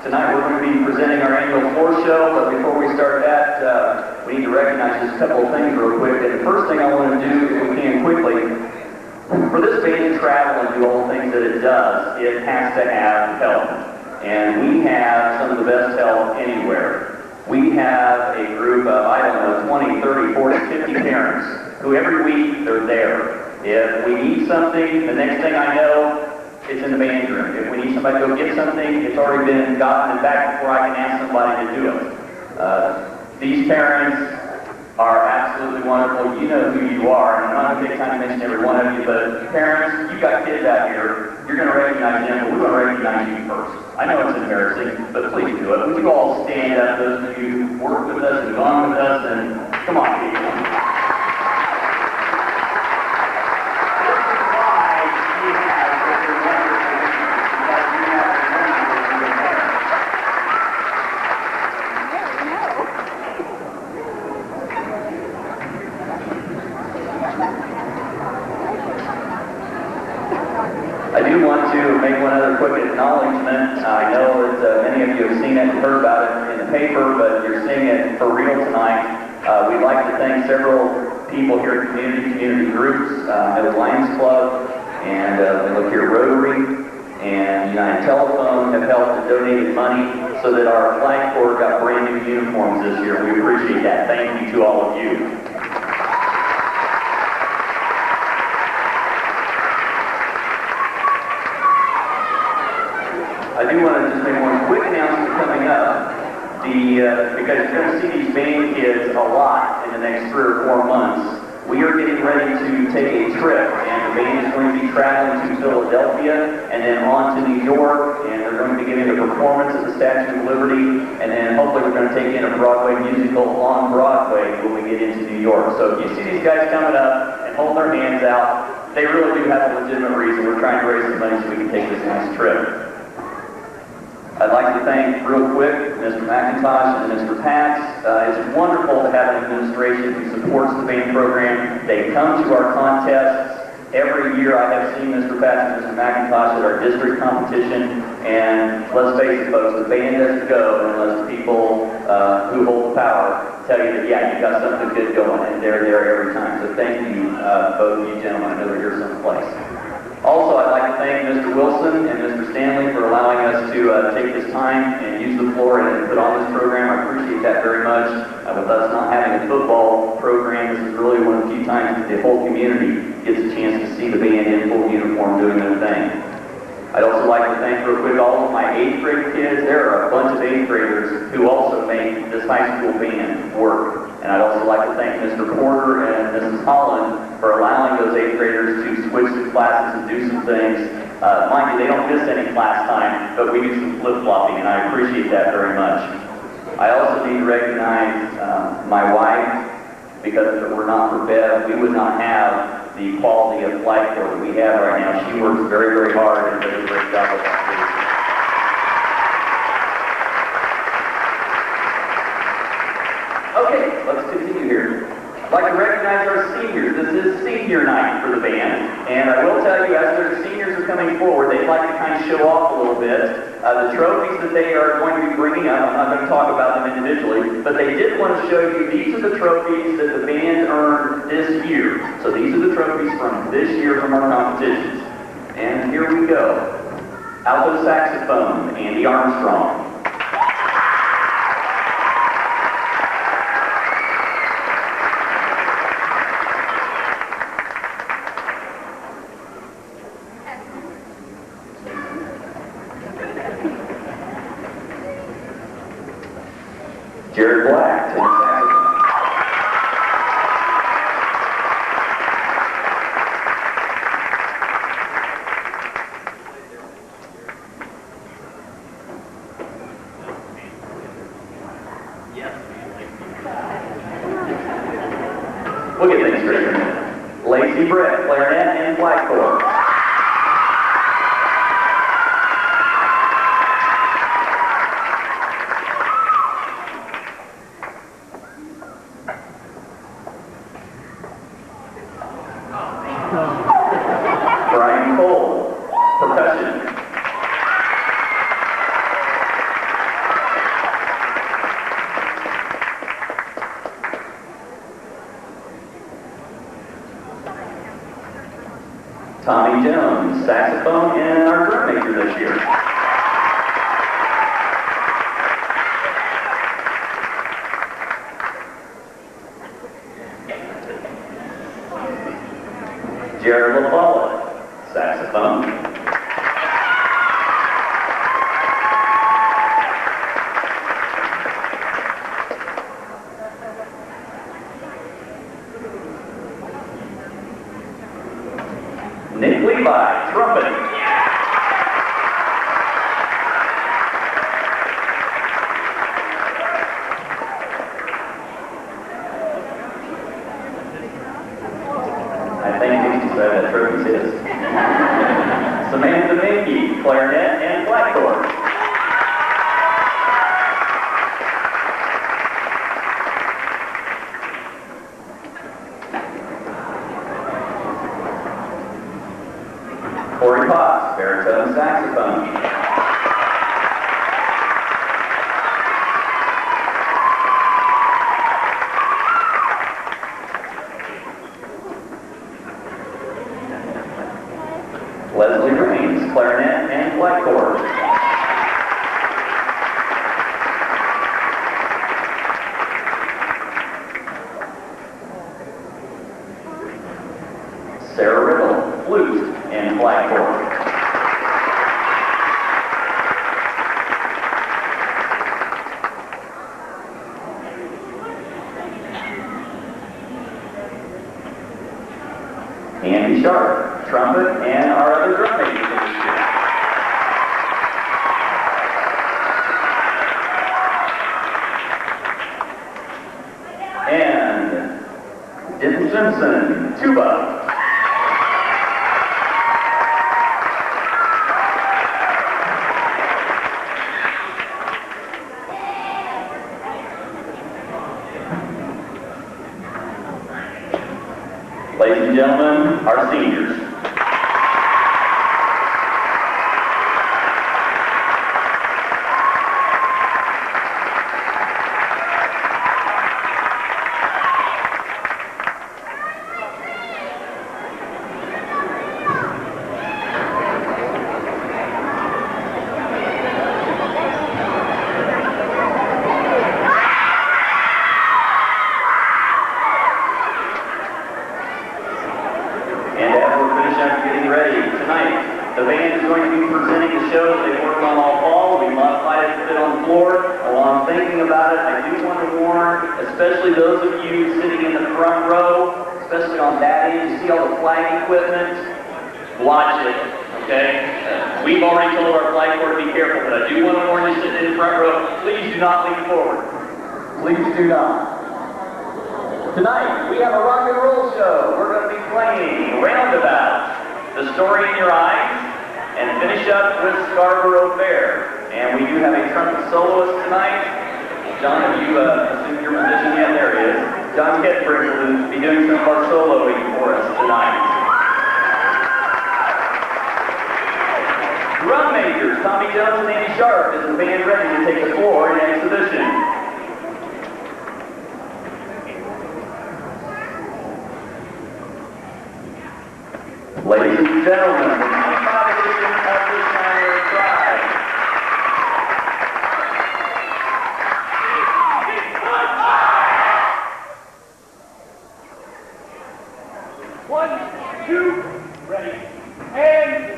Tonight we're going to be presenting our annual floor show, but before we start that, we need to recognize just a couple of things real quick. And the first thing I want to do, if we can quickly, for this band to travel and do all the things that it does, it has to have help. And we have some of the best help anywhere. We have a group of, 20, 30, 40, 50 parents who every week they're there. If we need something, the next thing I know, it's in the band room. If we need somebody to go get something, it's already been gotten and back before I can ask somebody to do it. These parents are absolutely wonderful. You know who you are, and I'm not going to take time to mention every one of you, but parents, you've got kids out here, you're going to recognize them, but we're going to recognize you first. I know it's embarrassing, but please do it. Would you all stand up, those of you who work with us and gone with us, and come on, people. I do want to make one other quick acknowledgement. I know that many of you have seen it and heard about it in the paper, but you're seeing it for real tonight. We'd like to thank several people here at community groups, the Lions Club, and look here, Rotary, and United Telephone have helped to donate money so that our flag corps got brand new uniforms this year. We appreciate that. Thank you to all of you. I do want to just make one quick announcement coming up. Because you're going to see these band kids a lot in the next 3 or 4 months, we are getting ready to take a trip, and the band is going to be traveling to Philadelphia and then on to New York, and they're going to be giving a performance at the Statue of Liberty, and then hopefully we're going to take in a Broadway musical on Broadway when we get into New York. So if you see these guys coming up and hold their hands out, they really do have a legitimate reason. We're trying to raise some money so we can take this nice trip. I'd like to thank, real quick, Mr. McIntosh and Mr. Patz. It's wonderful to have an administration who supports the band program. They come to our contests. Every year I have seen Mr. Patz and Mr. McIntosh at our district competition, and let's face it, folks, the band doesn't go unless the people who hold the power tell you that, yeah, you've got something good going, and they're there every time. So thank you, both of you gentlemen. I know they're here someplace. Also, I'd like to thank Mr. Wilson and Mr. Stanley for allowing us to take this time and use the floor and put on this program. I appreciate that very much. With us not having a football program, this is really one of the few times that the whole community gets a chance to see the band in full uniform doing their thing. I'd also like to thank real quick all of my 8th grade kids. There are a bunch of 8th graders who also make this high school band work. And I'd also like to thank Mr. Porter and Mrs. Holland for allowing those 8th graders to switch the classes and do some things. Mind you, they don't miss any class time, but we do some flip-flopping, and I appreciate that very much. I also need to recognize my wife, because if it were not for Bev, we would not have the quality of flight corps that we have right now. She works very, very hard and does a great job with that. Okay, let's continue here. I'd like to recognize our seniors. This is senior night for the band, and I will tell you, as their seniors are coming forward, they'd like to kind of show off a little bit. The trophies that they are going to be bringing up, I'm not going to talk about them individually, but they did want to show you these are the trophies that the band earned this year. So these are the trophies from this year from our competitions. And here we go. Alto saxophone, Andy Armstrong. Jared Black, tenor saxophone. We'll get things straight in a minute. Lacey Brett, clarinet and flagcorn. Brian Cole, percussion. Tommy Jones, saxophone, and our drum major this year. Jared LaFollette, saxophone. Nick Levi, trumpet. I think he said that trophy's his. Samantha Minky, clarinet and blackboard. Corey Potts, baritone saxophone. Leslie Raines, clarinet and blackboard. Sarah Riddle, flute and blackboard. Andy Sharp, trumpet, and our other drum major for this year. And Denton Simpson, tuba. Ladies and gentlemen, our seniors. And as we're finishing up getting ready tonight, the band is going to be presenting the show that they've worked on all fall. We modified it to fit on the floor. While I'm thinking about it, I do want to warn, especially those of you sitting in the front row, especially on that end, you see all the flag equipment, watch it, okay? We've already told our flag corps to be careful, but I do want to warn you sitting in the front row, please do not lean forward. Please do not. Tonight, we have a rock and roll show. We're going to be playing Roundabout, The Story in Your Eyes, and finish up with Scarborough Fair. And we do have a trumpet soloist tonight. John, have you assumed your position yet? There he is. John Ketford will be doing some of our soloing for us tonight. Drum majors, Tommy Jones and Andy Sharp, is the band ready to take the floor in exhibition. Ladies and gentlemen, the 25th edition of the Shiner Pride. One, two, ready, and...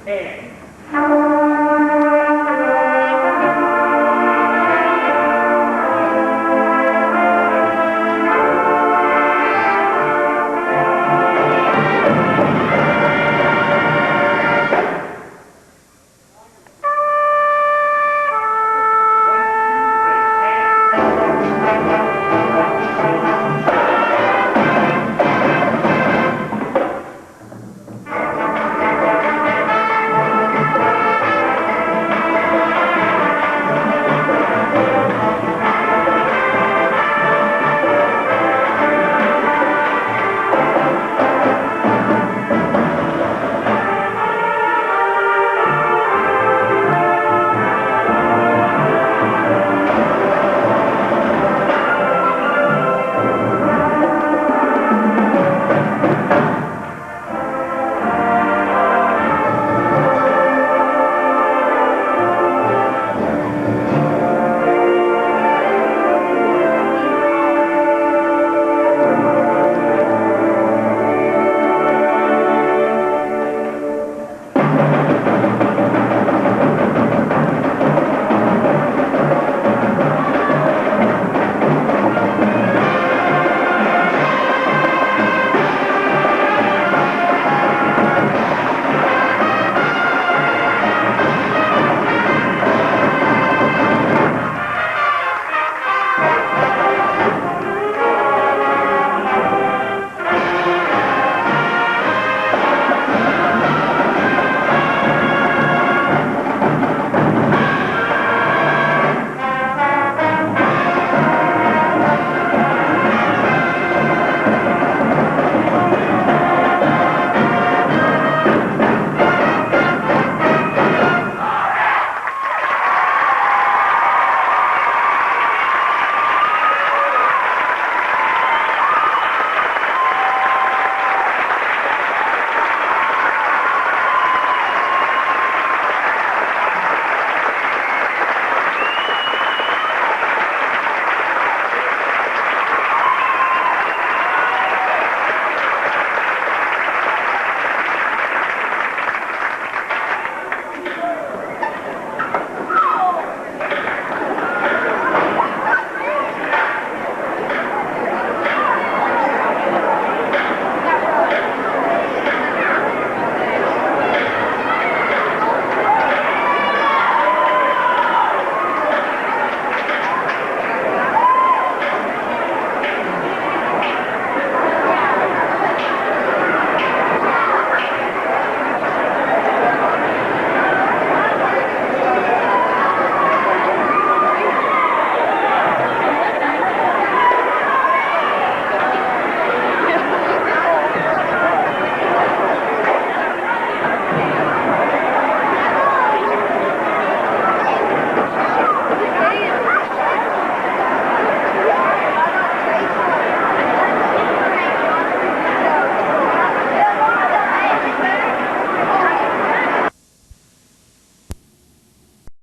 And